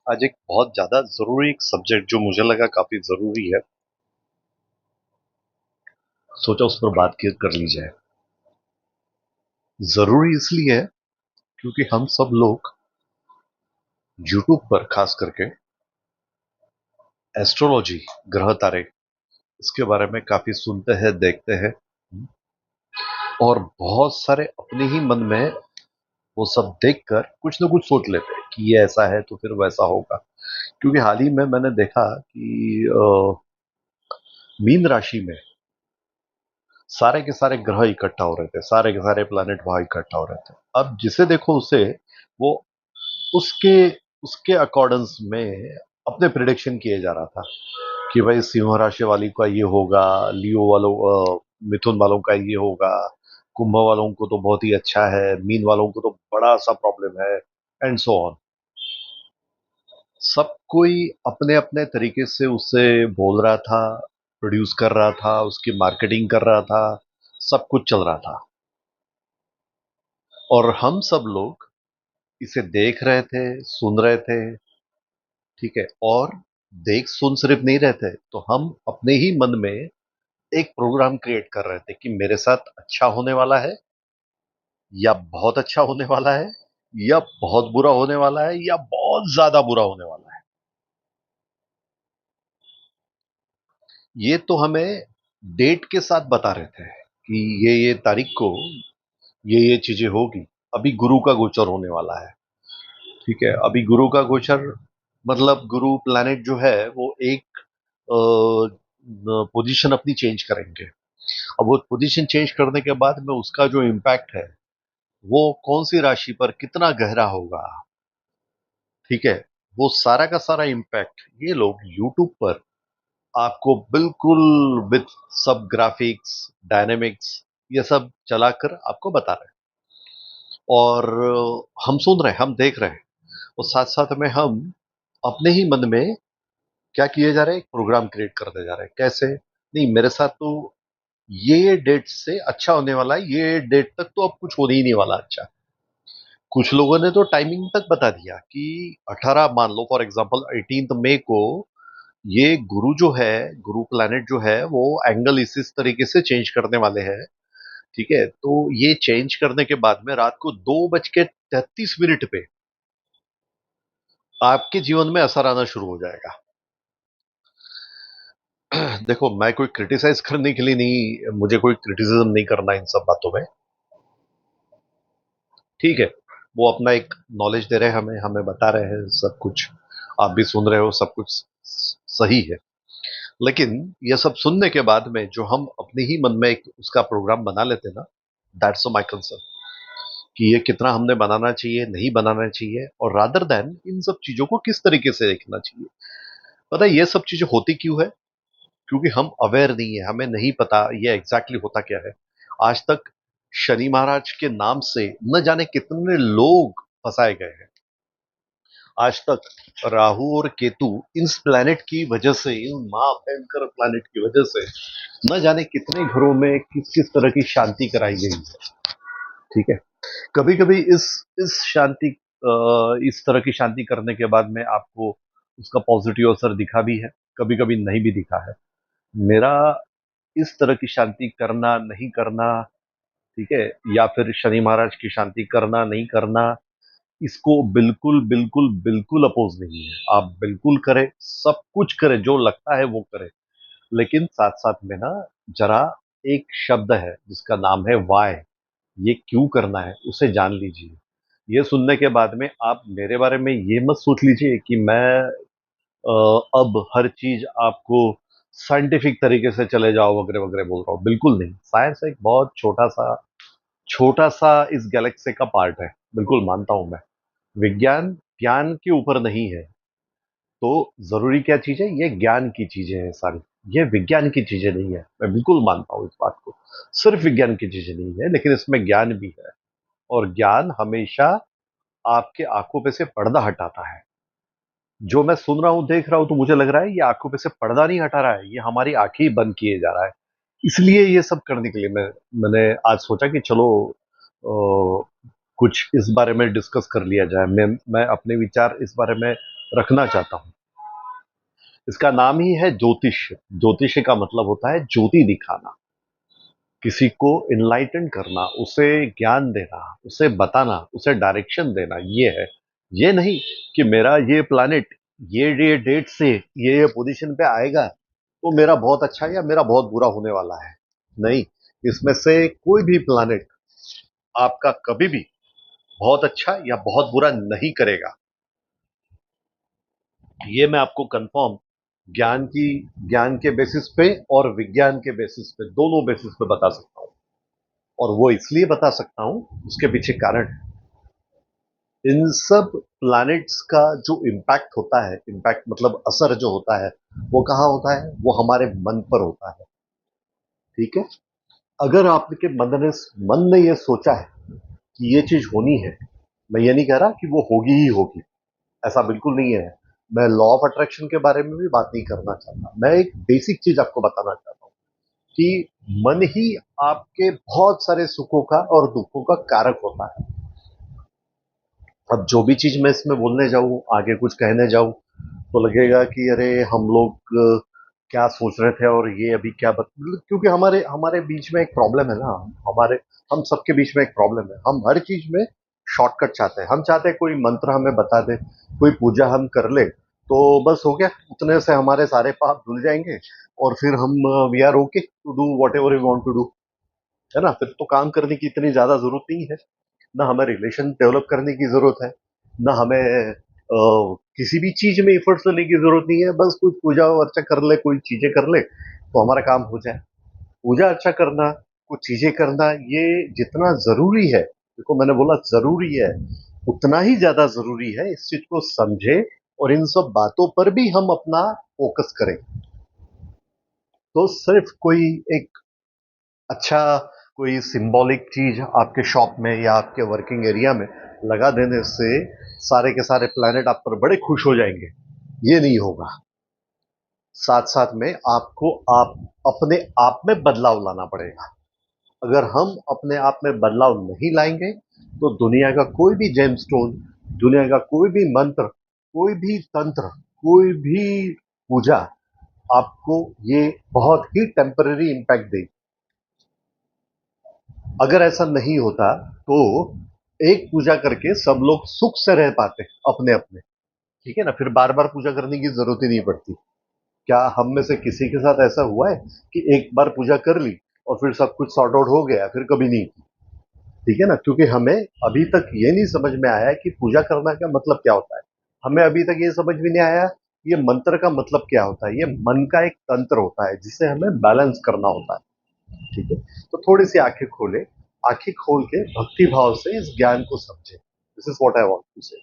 आज एक बहुत ज़्यादा ज़रूरी एक सब्जेक्ट जो मुझे लगा काफ़ी ज़रूरी है, सोचा उस पर बात कर ली जाए। ज़रूरी इसलिए है क्योंकि हम सब लोग यूट्यूब पर खास करके एस्ट्रोलॉजी, ग्रह तारे, इसके बारे में काफ़ी सुनते हैं, देखते हैं और बहुत सारे अपने ही मन में वो सब देखकर कुछ ना कुछ सोच लेते हैं कि ये ऐसा है तो फिर वैसा होगा। क्योंकि हाल ही में मैंने देखा कि मीन राशि में सारे के सारे ग्रह इकट्ठा हो रहे थे, सारे के सारे प्लैनेट वहां इकट्ठा हो रहे थे। अब जिसे देखो उसे वो उसके उसके अकॉर्डेंस में अपने प्रिडिक्शन किए जा रहा था कि भाई सिंह राशि वाली का ये होगा, लियो वालों मिथुन वालों का ये होगा, कुंभ वालों को तो बहुत ही अच्छा है, मीन वालों को तो बड़ा सा प्रॉब्लम है, एंड सो ऑन। सब कोई अपने अपने तरीके से उसे बोल रहा था, प्रोड्यूस कर रहा था, उसकी मार्केटिंग कर रहा था, सब कुछ चल रहा था। और हम सब लोग इसे देख रहे थे, सुन रहे थे, ठीक है। और देख सुन सिर्फ नहीं रहे थे, तो हम अपने ही मन में एक प्रोग्राम क्रिएट कर रहे थे कि मेरे साथ अच्छा होने वाला है, या बहुत अच्छा होने वाला है, या बहुत बुरा होने वाला है, या बहुत ज्यादा बुरा होने वाला है। ये तो हमें डेट के साथ बता रहे थे कि ये तारीख को ये चीजें होगी। अभी गुरु का गोचर होने वाला है, ठीक है। अभी गुरु का गोचर मतलब गुरु प्लैनेट जो है वो एक पोजीशन अपनी चेंज करेंगे। अब वो पोजीशन चेंज करने के बाद में उसका जो इम्पैक्ट है वो कौन सी राशि पर कितना गहरा होगा, ठीक है। वो सारा का सारा इम्पैक्ट ये लोग यूट्यूब पर आपको बिल्कुल विथ सब ग्राफिक्स, डायनेमिक्स, ये सब चलाकर आपको बता रहे हैं। और हम सुन रहे हैं, हम देख रहे हैं, और साथ साथ में हम अपने ही मन में क्या किए जा रहे हैं, एक प्रोग्राम क्रिएट करते जा रहे हैं। कैसे? नहीं, मेरे साथ तो ये डेट से अच्छा होने वाला है, ये डेट तक तो अब कुछ होने ही नहीं वाला अच्छा। कुछ लोगों ने तो टाइमिंग तक बता दिया कि 18 मान लो फॉर एग्जांपल 18 मई को ये गुरु जो है, गुरु प्लैनेट जो है वो एंगल इस तरीके से चेंज करने वाले हैं, ठीक है। तो ये चेंज करने के बाद में रात को 2:33 पे आपके जीवन में असर आना शुरू हो जाएगा। देखो, मैं कोई क्रिटिसाइज करने के लिए नहीं, मुझे कोई क्रिटिसिज्म नहीं करना इन सब बातों में, ठीक है। वो अपना एक नॉलेज दे रहे हैं, हमें हमें बता रहे हैं सब कुछ, आप भी सुन रहे हो, सब कुछ सही है। लेकिन ये सब सुनने के बाद में जो हम अपने ही मन में एक उसका प्रोग्राम बना लेते हैं ना, दैट्स माय कंसर्न कि ये कितना हमने बनाना चाहिए, नहीं बनाना चाहिए, और रादर देन इन सब चीजों को किस तरीके से देखना चाहिए। पता है ये सब चीजें होती क्यों है? क्योंकि हम अवेयर नहीं है, हमें नहीं पता ये एग्जैक्टली होता क्या है। आज तक शनि महाराज के नाम से न जाने कितने लोग फंसाए गए हैं। आज तक राहु और केतु, इस प्लैनेट की वजह से, इन महाभयंकर प्लैनेट की वजह से न जाने कितने घरों में किस किस तरह की शांति कराई गई है, ठीक है। कभी कभी इस शांति इस तरह की शांति करने के बाद में आपको उसका पॉजिटिव असर दिखा भी है, कभी कभी नहीं भी दिखा है। मेरा इस तरह की शांति करना नहीं करना, ठीक है, या फिर शनि महाराज की शांति करना नहीं करना, इसको बिल्कुल बिल्कुल बिल्कुल अपोज नहीं है। आप बिल्कुल करें, सब कुछ करें, जो लगता है वो करें। लेकिन साथ साथ में ना, जरा एक शब्द है जिसका नाम है वाय, ये क्यों करना है उसे जान लीजिए। ये सुनने के बाद में आप मेरे बारे में ये मत सोच लीजिए कि मैं अब हर चीज आपको साइंटिफिक तरीके से चले जाओ वगैरह वगैरह बोल रहा हूँ, बिल्कुल नहीं। साइंस एक बहुत छोटा सा इस गैलेक्सी का पार्ट है, बिल्कुल मानता हूं मैं। विज्ञान ज्ञान के ऊपर नहीं है। तो जरूरी क्या चीज है, ये ज्ञान की चीजें हैं सारी, ये विज्ञान की चीजें नहीं है। मैं बिल्कुल मानता हूं इस बात को, सिर्फ विज्ञान की चीजें नहीं है, लेकिन इसमें ज्ञान भी है। और ज्ञान हमेशा आपके आंखों पे से पर्दा हटाता है। जो मैं सुन रहा हूं, देख रहा हूं, तो मुझे लग रहा है ये आंखों पे से पर्दा नहीं हटा रहा है, ये हमारी आंखें ही बंद किए जा रहा है। इसलिए ये सब करने के लिए मैंने आज सोचा कि चलो कुछ इस बारे में डिस्कस कर लिया जाए। मैं अपने विचार इस बारे में रखना चाहता हूं। इसका नाम ही है ज्योतिष। ज्योतिष का मतलब होता है ज्योति दिखाना, किसी को इनलाइटन करना, उसे ज्ञान देना, उसे बताना, उसे डायरेक्शन देना, ये है। ये नहीं कि मेरा ये प्लैनेट ये डेट से ये पोजीशन पे आएगा तो मेरा बहुत अच्छा या मेरा बहुत बुरा होने वाला है। नहीं, इसमें से कोई भी प्लैनेट आपका कभी भी बहुत अच्छा या बहुत बुरा नहीं करेगा। ये मैं आपको कंफर्म ज्ञान के बेसिस पे और विज्ञान के बेसिस पे, दोनों बेसिस पे बता सकता हूं। और वो इसलिए बता सकता हूं, उसके पीछे कारण है। इन सब प्लैनेट्स का जो इम्पैक्ट होता है, इम्पैक्ट मतलब असर जो होता है, वो कहाँ होता है? वो हमारे मन पर होता है। ठीक है। अगर आपके मन ने ये सोचा है कि ये चीज होनी है, मैं ये नहीं कह रहा कि वो होगी ही होगी, ऐसा बिल्कुल नहीं है। मैं लॉ ऑफ अट्रैक्शन के बारे में भी बात नहीं करना चाहता, मैं एक बेसिक चीज आपको बताना चाहता हूँ कि मन ही आपके बहुत सारे सुखों का और दुखों का कारक होता है। अब जो भी चीज मैं इसमें बोलने जाऊं, आगे कुछ कहने जाऊं, तो लगेगा कि अरे हम लोग क्या सोच रहे थे और ये अभी क्या क्योंकि हमारे हमारे बीच में एक प्रॉब्लम है ना। हमारे हम सबके बीच में एक प्रॉब्लम है, हम हर चीज में शॉर्टकट चाहते हैं। हम चाहते हैं कोई मंत्र हमें बता दे, कोई पूजा हम कर ले तो बस हो गया, उतने से हमारे सारे पाप धुल जाएंगे और फिर हम we are okay to do whatever you want to do. है ना? फिर तो काम करने की इतनी ज्यादा जरूरत नहीं है, ना हमें रिलेशन डेवलप करने की जरूरत है, ना हमें किसी भी चीज में एफर्ट्स लेने की जरूरत नहीं है। बस कुछ पूजा अर्चा कर ले, कोई चीजें कर ले तो हमारा काम हो जाए। पूजा अर्चा करना, कुछ चीजें करना, ये जितना जरूरी है, देखो मैंने बोला जरूरी है, उतना ही ज्यादा जरूरी है इस चीज को समझे और इन सब बातों पर भी हम अपना फोकस करें। तो सिर्फ कोई एक अच्छा कोई सिंबॉलिक चीज आपके शॉप में या आपके वर्किंग एरिया में लगा देने से सारे के सारे प्लैनेट आप पर बड़े खुश हो जाएंगे, ये नहीं होगा। साथ साथ में आपको आप अपने आप में बदलाव लाना पड़ेगा। अगर हम अपने आप में बदलाव नहीं लाएंगे तो दुनिया का कोई भी जेमस्टोन, दुनिया का कोई भी मंत्र, कोई भी तंत्र, कोई भी पूजा आपको ये बहुत ही टेम्पररी इंपैक्ट देगी। अगर ऐसा नहीं होता तो एक पूजा करके सब लोग सुख से रह पाते अपने अपने। ठीक है ना? फिर बार बार पूजा करने की जरूरत ही नहीं पड़ती। क्या हम में से किसी के साथ ऐसा हुआ है कि एक बार पूजा कर ली और फिर सब कुछ सॉर्ट आउट हो गया, फिर कभी नहीं की? ठीक है ना? क्योंकि हमें अभी तक ये नहीं समझ में आया कि पूजा करना का मतलब क्या होता है। हमें अभी तक ये समझ में नहीं आया ये मंत्र का मतलब क्या होता है। ये मन का एक तंत्र होता है जिसे हमें बैलेंस करना होता है। ठीक है। तो थोड़ी सी आंखें खोले, आंखें खोल के भक्ति भाव से इस ज्ञान को समझे। This is what I want to से।